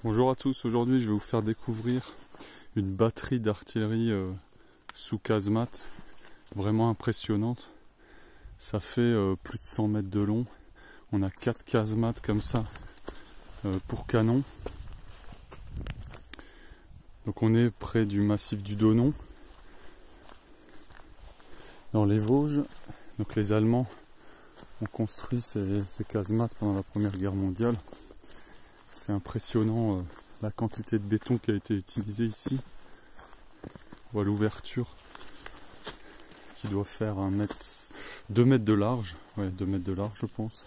Bonjour à tous, aujourd'hui je vais vous faire découvrir une batterie d'artillerie sous casemate, vraiment impressionnante. Ça fait plus de 100 mètres de long, on a 4 casemates comme ça pour canon. Donc on est près du massif du Donon, dans les Vosges. Donc les Allemands ont construit ces casemates pendant la Première Guerre mondiale. C'est impressionnant la quantité de béton qui a été utilisée ici. On voit l'ouverture qui doit faire 2 mètres de large. Ouais, 2 mètres de large je pense.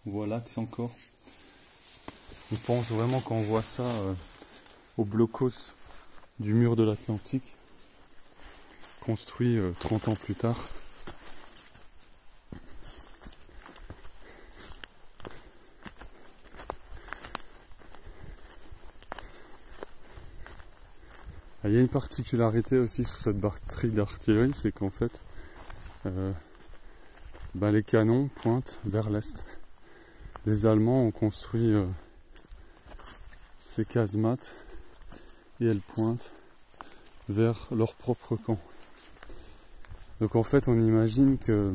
On voit l'axe encore. On pense vraiment quand on voit ça au blocos du mur de l'Atlantique, construit 30 ans plus tard. Il y a une particularité aussi sur cette batterie d'artillerie, c'est qu'en fait les canons pointent vers l'est. Les Allemands ont construit ces casemates et elles pointent vers leur propre camp. Donc en fait on imagine que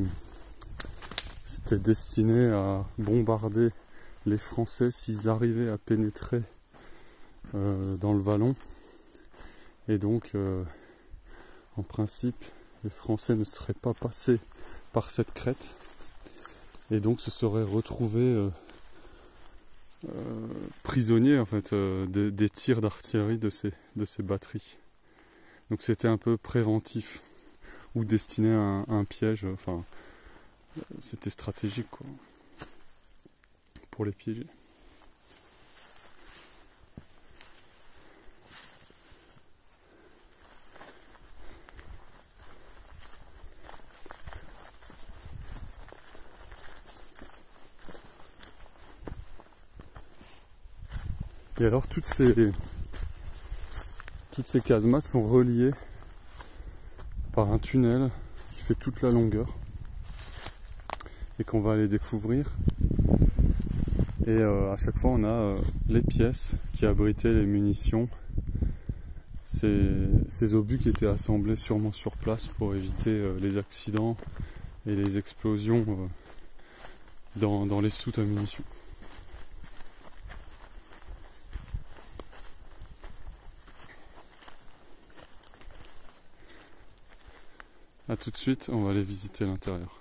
c'était destiné à bombarder les Français s'ils arrivaient à pénétrer dans le vallon. Et donc en principe les Français ne seraient pas passés par cette crête et donc se seraient retrouvés prisonniers en fait des tirs d'artillerie de ces batteries. Donc c'était un peu préventif ou destiné à un piège, enfin c'était stratégique quoi, pour les piéger. Et alors toutes ces casemates sont reliées par un tunnel qui fait toute la longueur et qu'on va aller découvrir. Et à chaque fois on a les pièces qui abritaient les munitions, ces obus qui étaient assemblés sûrement sur place pour éviter les accidents et les explosions dans les soutes à munitions. A tout de suite, on va aller visiter l'intérieur.